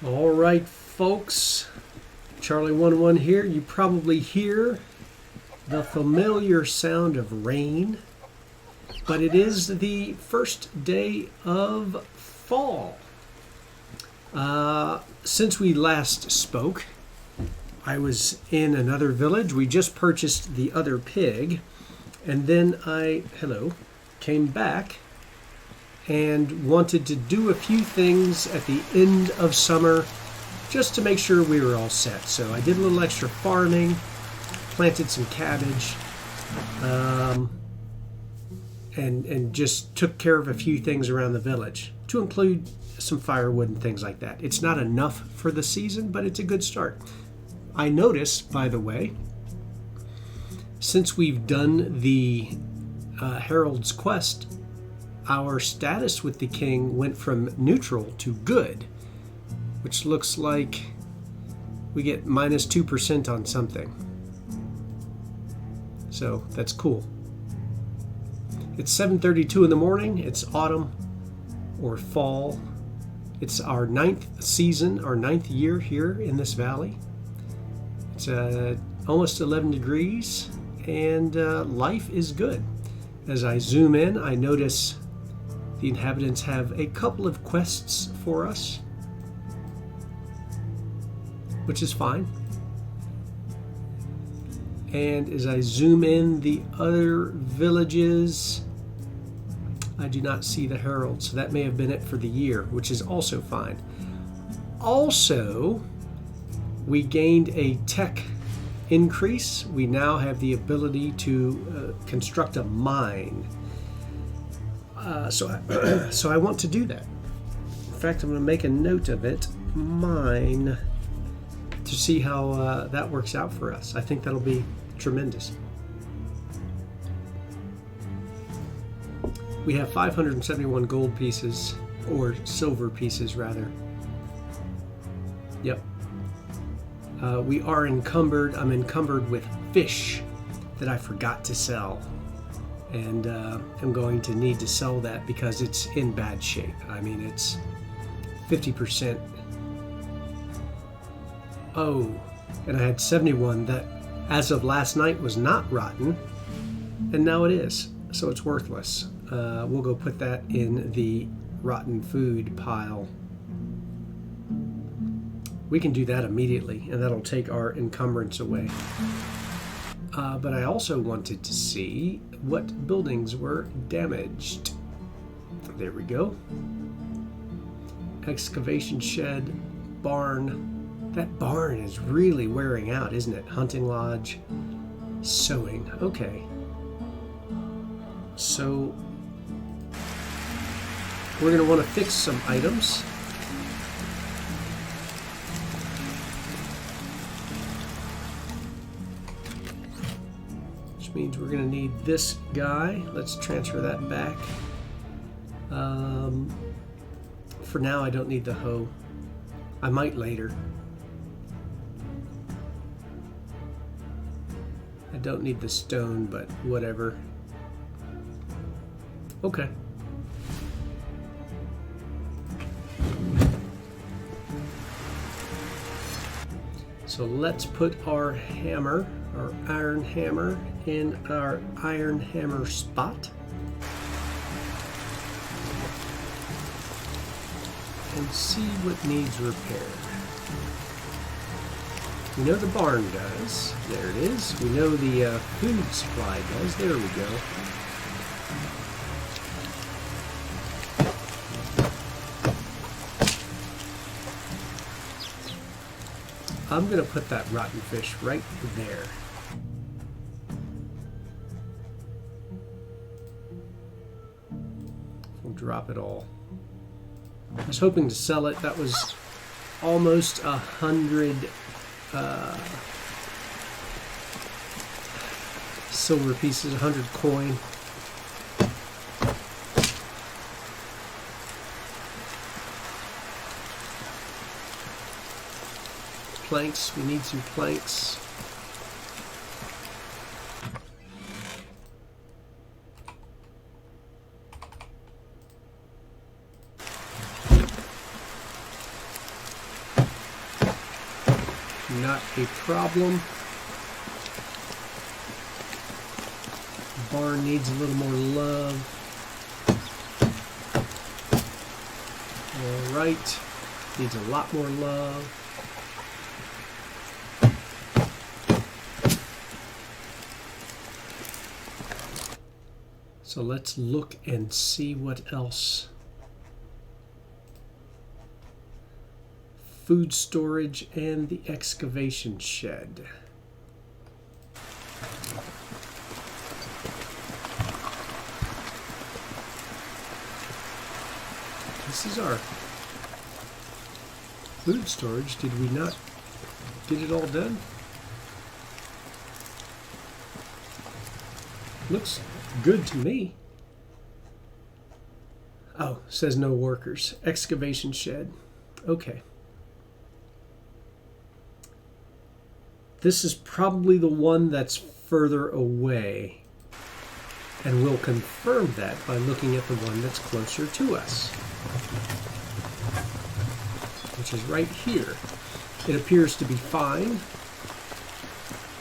All right, folks. Charlie11 here. You probably hear the familiar sound of rain, but it is the first day of fall. Since we last spoke, I was in another village. We just purchased the other pig, and then I came back and wanted to do a few things at the end of summer just to make sure we were all set. So I did a little extra farming, planted some cabbage, and just took care of a few things around the village, to include some firewood and things like that. It's not enough for the season, but it's a good start. I noticed, by the way, since we've done the Herald's Quest, our status with the king went from neutral to good, which looks like we get minus 2% on something. So that's cool. It's 7:32 in the morning. It's autumn or fall. It's our 9th season, our 9th year here in this valley. It's almost 11 degrees, and life is good. As I zoom in, I notice the inhabitants have a couple of quests for us, which is fine. And as I zoom in the other villages, I do not see the herald, so that may have been it for the year, which is also fine. Also, we gained a tech increase. We now have the ability to construct a mine. So I want to do that. In fact, I'm going to make a note of it, mine, to see how that works out for us. I think that'll be tremendous. We have 571 gold pieces, or silver pieces rather. Yep. We are encumbered. I'm encumbered with fish that I forgot to sell. And I'm going to need to sell that because it's in bad shape. I mean, it's 50%. Oh, and I had 71 that, as of last night, was not rotten, and now it is. So it's worthless. We'll go put that in the rotten food pile. We can do that immediately, and that'll take our encumbrance away. But I also wanted to see what buildings were damaged. There we go. Excavation shed, barn. That barn is really wearing out, isn't it? Hunting lodge, sewing. Okay. So we're going to want to fix some items. Means we're going to need this guy. Let's transfer that back. For now, I don't need the hoe. I might later. I don't need the stone, but whatever. Okay. So let's put our hammer, our iron hammer, in our iron hammer spot. And see what needs repair. We know the barn does. There it is. We know the food supply does. There we go. I'm going to put that rotten fish right there. We'll drop it all. I was hoping to sell it. That was almost 100 silver pieces, 100 coin. Planks, we need some planks. not a problem. The barn needs a little more love. All right, needs a lot more love. So let's look and see what else. Food storage and the excavation shed. This is our food storage. Did we not get it all done? Looks good to me. Oh, says no workers. Excavation shed. Okay. This is probably the one that's further away. And we'll confirm that by looking at the one that's closer to us, which is right here. It appears to be fine.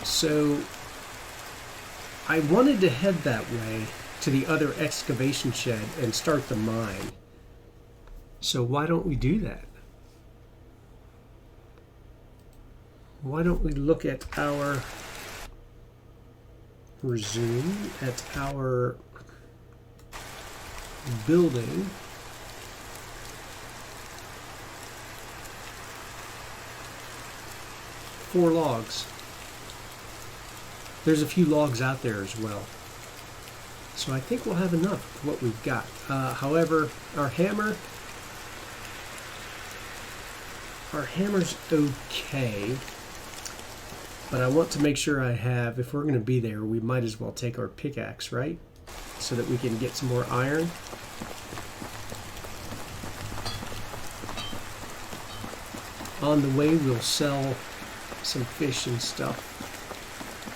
So I wanted to head that way to the other excavation shed and start the mine. So why don't we do that? Why don't we look at our resume at our building. Four logs. There's a few logs out there as well. So I think we'll have enough of what we've got. However, our hammer's okay. But I want to make sure I have, if we're going to be there, we might as well take our pickaxe, right? So that we can get some more iron. On the way, we'll sell some fish and stuff.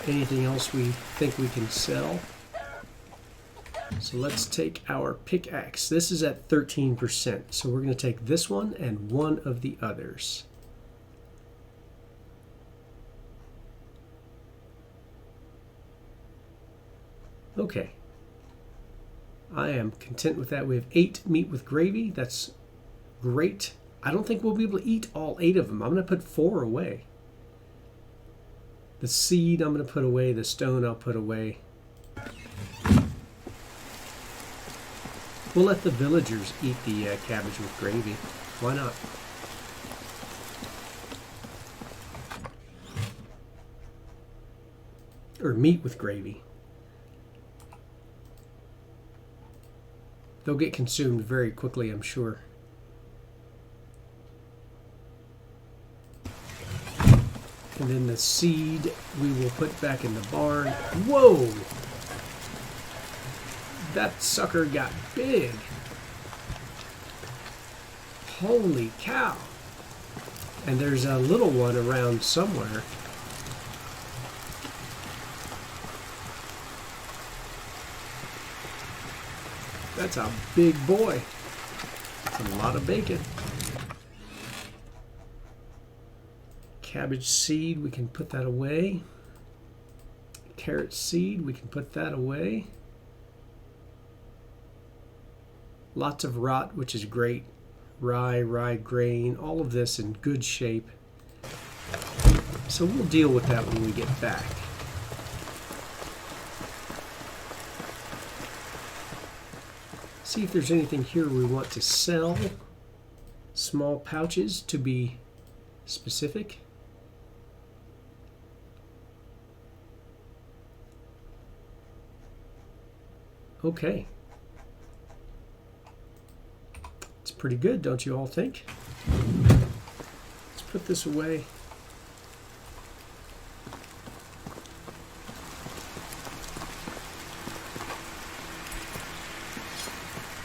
Anything else we think we can sell. So let's take our pickaxe. This is at 13%. So we're going to take this one and one of the others. Okay. I am content with that. We have 8 meat with gravy. That's great. I don't think we'll be able to eat all 8 of them. I'm going to put 4 away. The seed I'm going to put away. The stone I'll put away. We'll let the villagers eat the cabbage with gravy. Why not? Or meat with gravy. They'll get consumed very quickly, I'm sure. And then the seed we will put back in the barn. Whoa! That sucker got big. Holy cow. And there's a little one around somewhere. That's a big boy. That's a lot of bacon. Cabbage seed, we can put that away. Carrot seed, we can put that away. Lots of rot, which is great. Rye grain, all of this in good shape. So we'll deal with that when we get back. See if there's anything here we want to sell. Small pouches to be specific. Okay. It's pretty good, don't you all think? Let's put this away.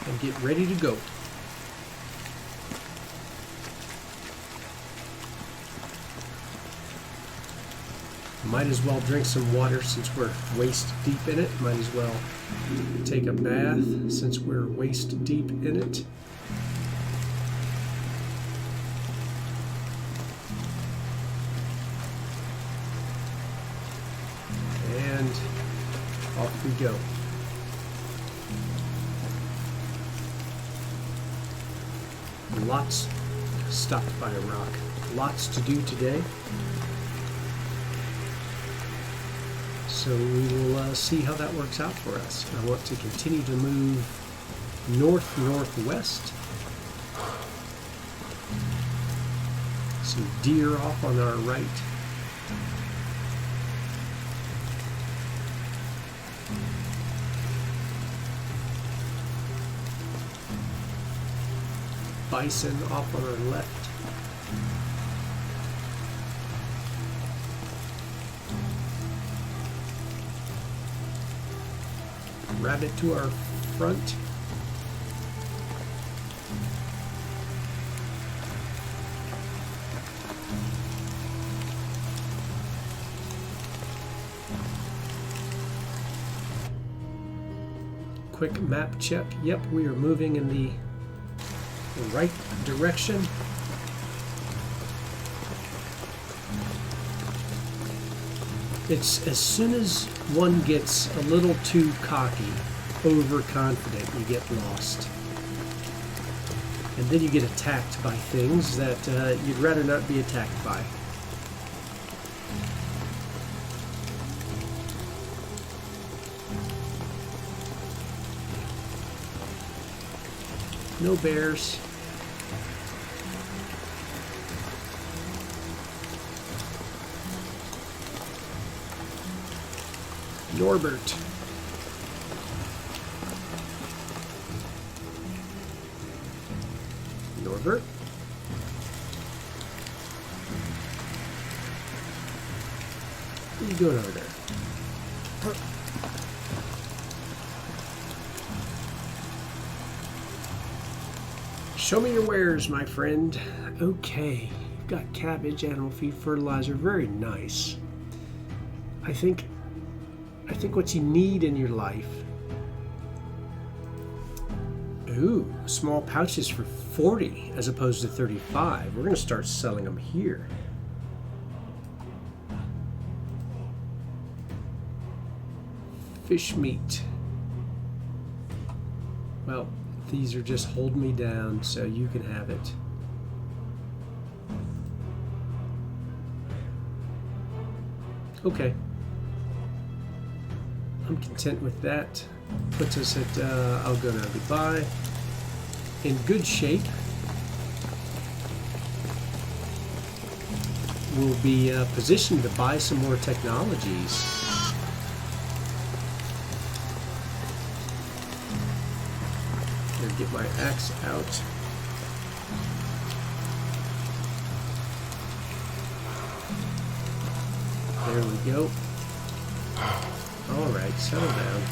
And get ready to go. Might as well drink some water since we're waist deep in it. Might as well take a bath since we're waist deep in it. Off we go. Lots stopped by a rock. Lots to do today. So we will see how that works out for us. I want to continue to move north-northwest. Some deer off on our right. Bison off on our left. Rabbit to our front. Quick map check. Yep, we are moving in the right direction. It's as soon as one gets a little too cocky, overconfident, you get lost. And then you get attacked by things that you'd rather not be attacked by. No bears. Norbert. Norbert. What are you doing over there? Show me your wares, my friend. Okay, you've got cabbage, animal feed, fertilizer. Very nice. I think what you need in your life. Ooh, small pouches for 40 as opposed to 35. We're going to start selling them here. Fish meat. Well, these are just holding me down, so you can have it. Okay. I'm content with that. Puts us at, I'll go now, goodbye. In good shape. We'll be positioned to buy some more technologies. Here, get my axe out. There we go. All right, settle down.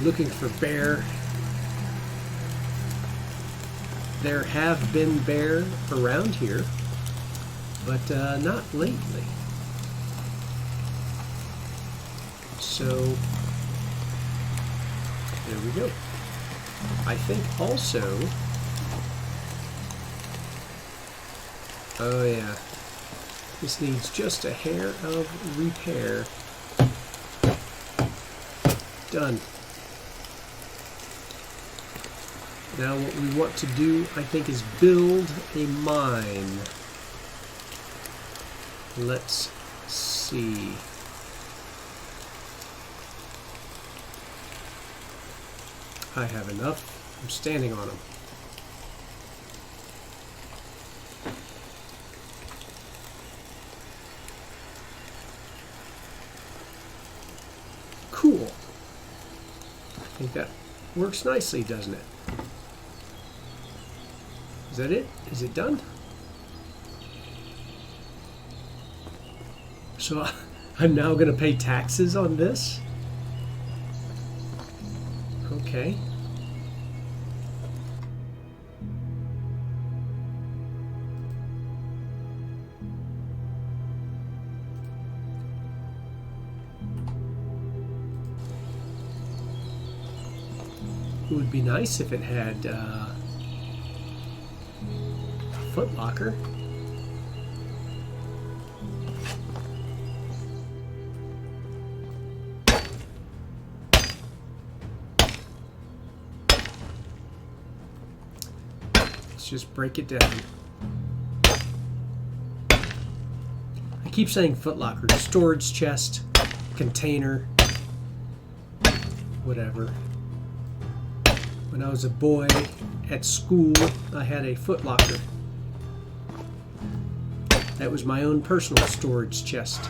Looking for bear. There have been bear around here, but not lately. So, there we go. I think also, oh yeah, this needs just a hair of repair. Done. Now what we want to do, I think, is build a mine. Let's see. I have enough. I'm standing on them. Cool. I think that works nicely, doesn't it? Is that it? Is it done? So I'm now going to pay taxes on this? Okay. It would be nice if it had foot locker. Let's just break it down. I keep saying footlocker, storage chest, container, whatever. When I was a boy at school, I had a footlocker. That was my own personal storage chest.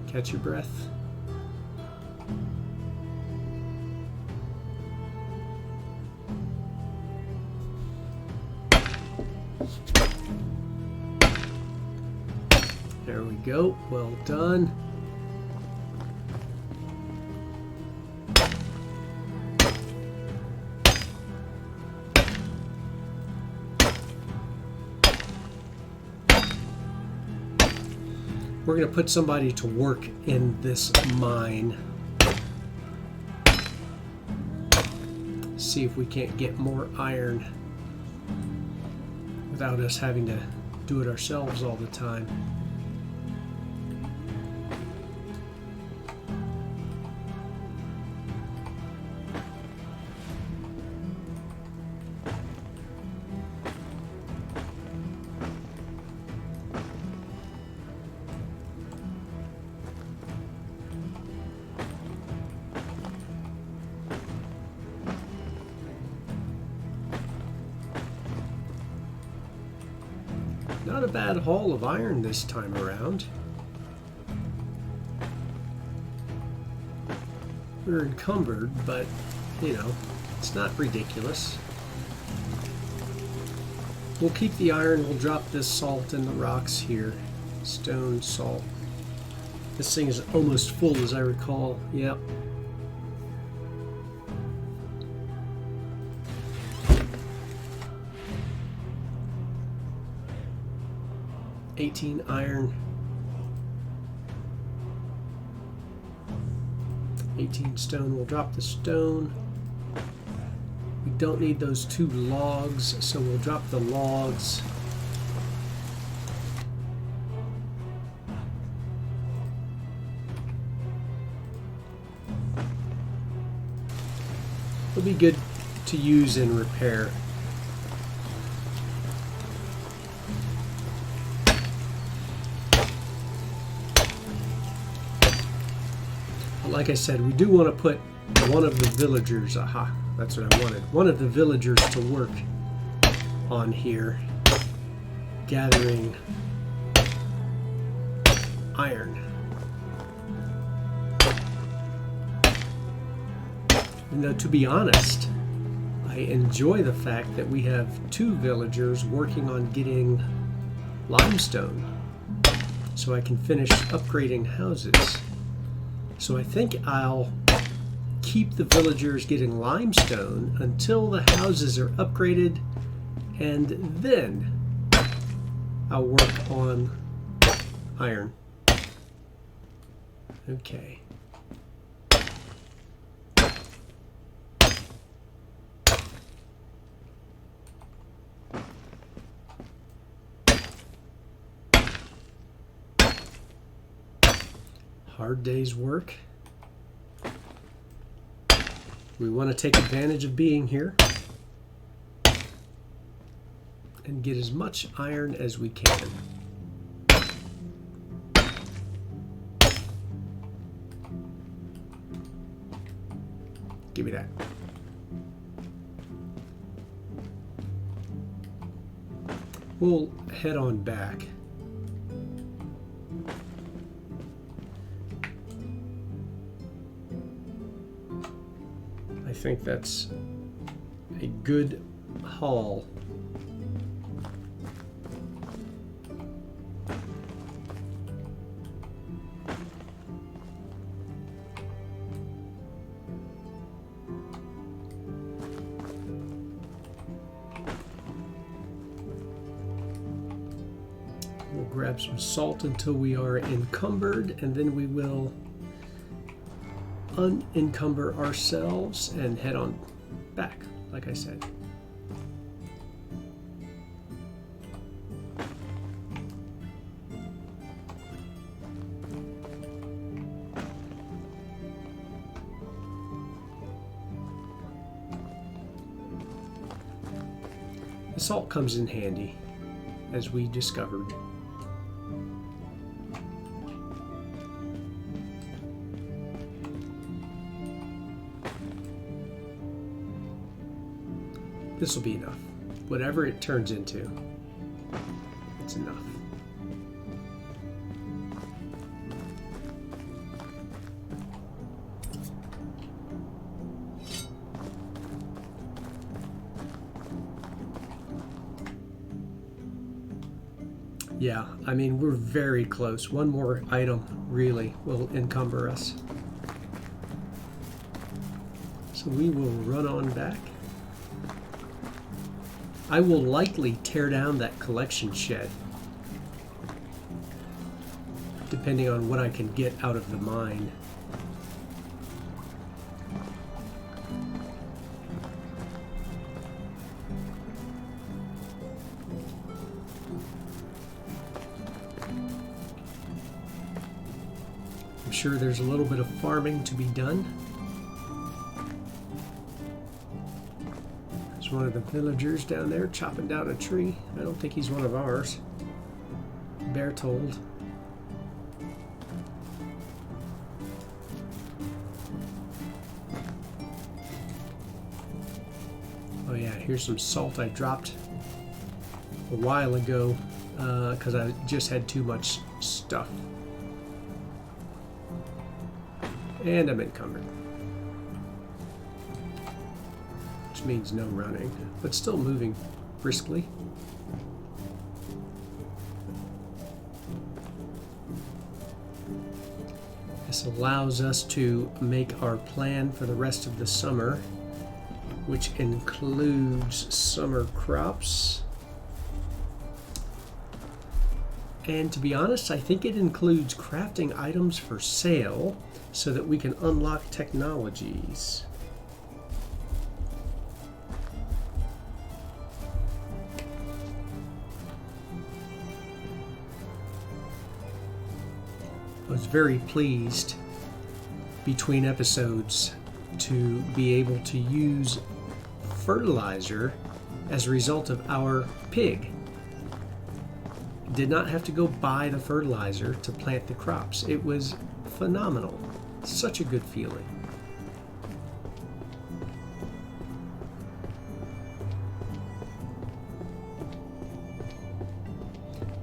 Catch your breath. There we go. Well done. We're going to put somebody to work in this mine. See if we can't get more iron without us having to do it ourselves all the time. Not a bad haul of iron this time around. We're encumbered, but, you know, it's not ridiculous. We'll keep the iron. We'll drop this salt in the rocks here. Stone, salt. This thing is almost full, as I recall. Yep. Iron, 18 stone. We'll drop the stone. We don't need those 2 logs, so we'll drop the logs. It'll be good to use in repair. Like I said, we do want to put one of the villagers, aha, that's what I wanted, one of the villagers to work on here, gathering iron. And though, to be honest, I enjoy the fact that we have 2 villagers working on getting limestone, so I can finish upgrading houses. So I think I'll keep the villagers getting limestone until the houses are upgraded, and then I'll work on iron. Okay. Hard day's work. We want to take advantage of being here and get as much iron as we can. Give me that. We'll head on back. I think that's a good haul. We'll grab some salt until we are encumbered, and then we will unencumber ourselves and head on back, like I said. The salt comes in handy, as we discovered. This will be enough. Whatever it turns into, it's enough. Yeah, I mean, we're very close. One more item really will encumber us. So we will run on back. I will likely tear down that collection shed, depending on what I can get out of the mine. I'm sure there's a little bit of farming to be done. There's one of the villagers down there chopping down a tree. I don't think he's one of ours. Bertold. Oh yeah, here's some salt I dropped a while ago because I just had too much stuff. And I'm encumbered. Which means no running, but still moving briskly. This allows us to make our plan for the rest of the summer, which includes summer crops. And to be honest, I think it includes crafting items for sale so that we can unlock technologies. I was very pleased between episodes to be able to use fertilizer as a result of our pig. Did not have to go buy the fertilizer to plant the crops. It was phenomenal. Such a good feeling.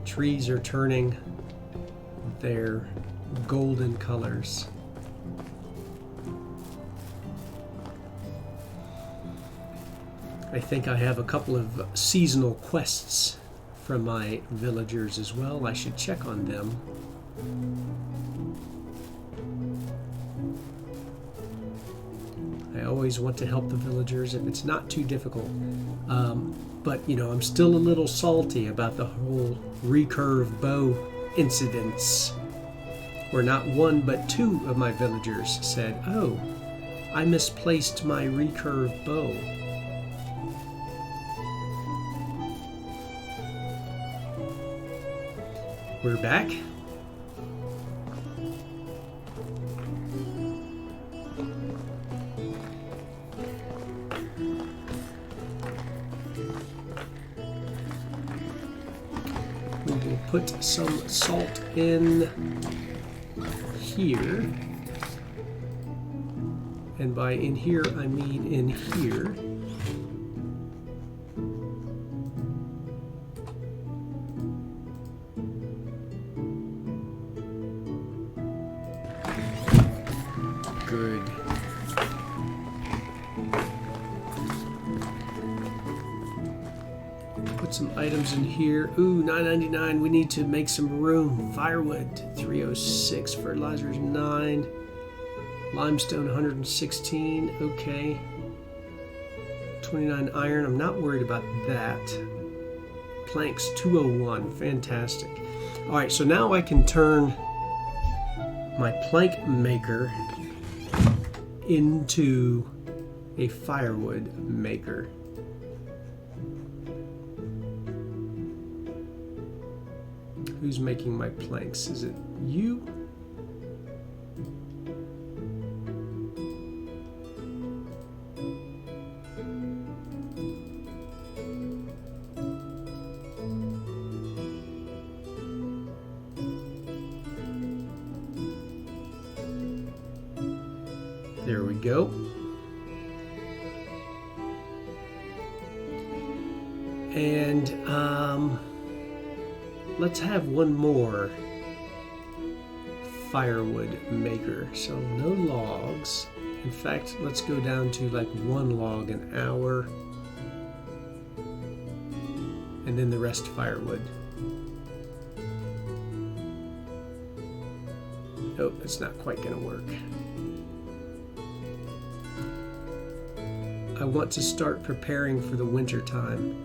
Trees are turning their golden colors. I think I have a couple of seasonal quests from my villagers as well. I should check on them. I always want to help the villagers if it's not too difficult. But, you know, I'm still a little salty about the whole recurve bow incidents, where not one but two of my villagers said, "Oh, I misplaced my recurve bow." We're back. We will put some salt in here. And by in here, I mean in here. Good. Put some items in here. Ooh, $9.99. We need to make some room. Firewood, $3.06. Fertilizers, $9. Limestone, $116. Okay. 29 iron. I'm not worried about that. Planks, $201. Fantastic. All right, so now I can turn my plank maker into a firewood maker. Who's making my planks? Is it you? There we go. And let's have one more firewood maker. So no logs. In fact, let's go down to like 1 log an hour. And then the rest firewood. Nope, it's not quite going to work. I want to start preparing for the winter time.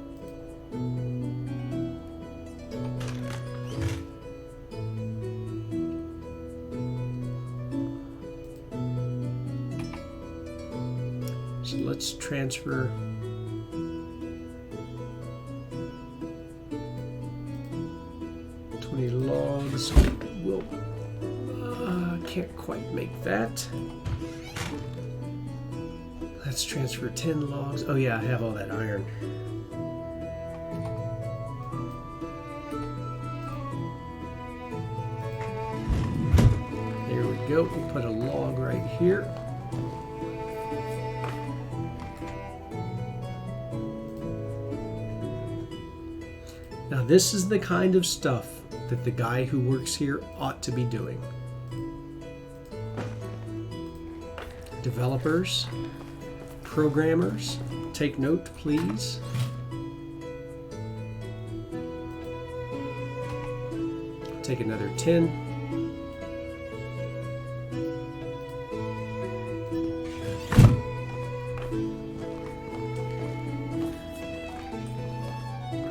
So let's transfer logs. We'll can't quite make that. Let's transfer 10 logs. Oh yeah, I have all that iron. There we go. We'll put a log right here. Now this is the kind of stuff that the guy who works here ought to be doing. Developers, programmers, take note, please. Take another 10.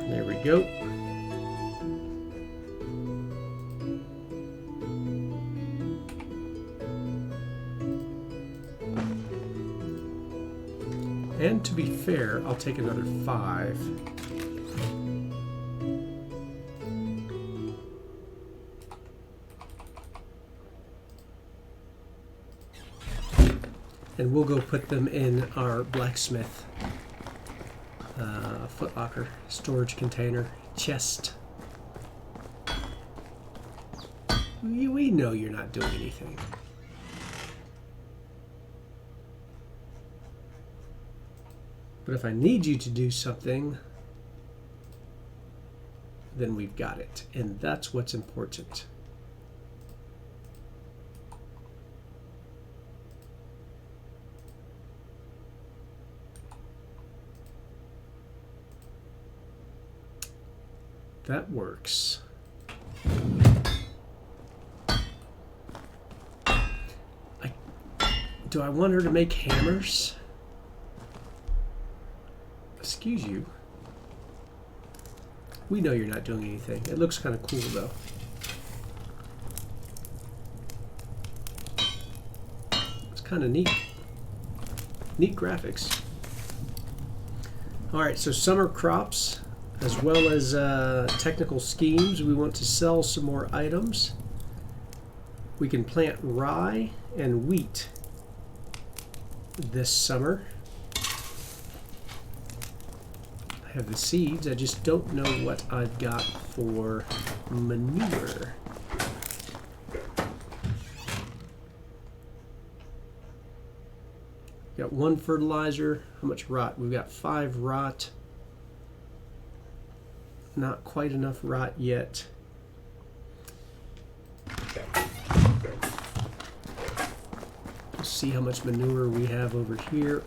There we go. And to be fair, I'll take another 5. And we'll go put them in our blacksmith footlocker, storage container, chest. We know you're not doing anything. But if I need you to do something, then we've got it. And that's what's important. That works. Do I want her to make hammers? Excuse you. We know you're not doing anything. It looks kind of cool though. It's kind of neat. Neat graphics. Alright, so summer crops as well as technical schemes. We want to sell some more items. We can plant rye and wheat this summer. I have the seeds, I just don't know what I've got for manure. Got 1 fertilizer. How much rot? We've got 5 rot. Not quite enough rot yet. Let's see how much manure we have over here.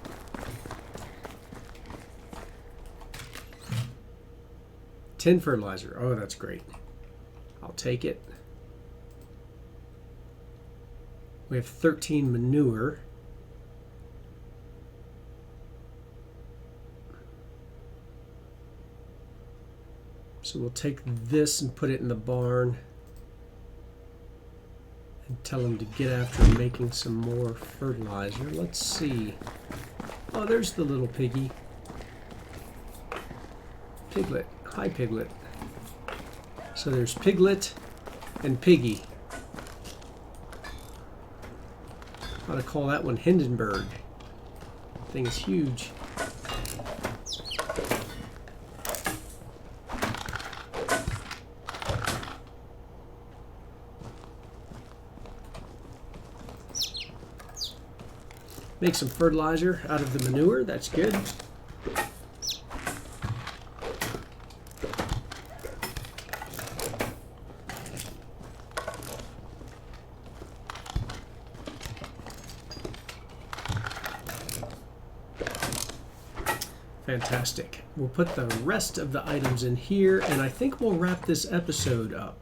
$10 fertilizer. Oh, that's great. I'll take it. We have 13 manure. So we'll take this and put it in the barn and tell them to get after making some more fertilizer. Let's see. Oh, there's the little piggy. Piglet. Hi, Piglet. So there's Piglet and Piggy. I ought to call that one Hindenburg. Thing is huge. Make some fertilizer out of the manure. That's good. Fantastic. We'll put the rest of the items in here, and I think we'll wrap this episode up.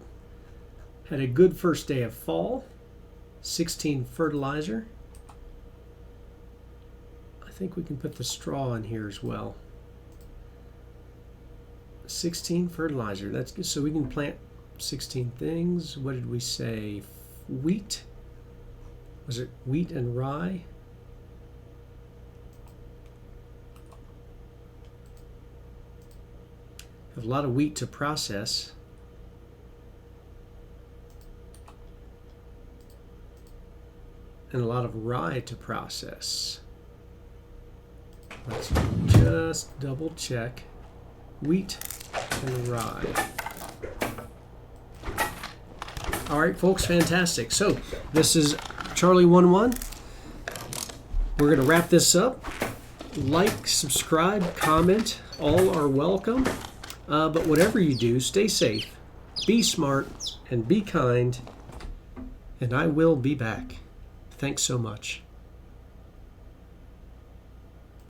Had a good first day of fall. 16 fertilizer. I think we can put the straw in here as well. 16 fertilizer. That's good. So we can plant 16 things. What did we say? Wheat. Was it wheat and rye? Have a lot of wheat to process. And a lot of rye to process. Let's just double check. Wheat and rye. All right, folks, fantastic. So this is Charlie11. We're going to wrap this up. Like, subscribe, comment, all are welcome. But whatever you do, stay safe, be smart, and be kind. And I will be back. Thanks so much.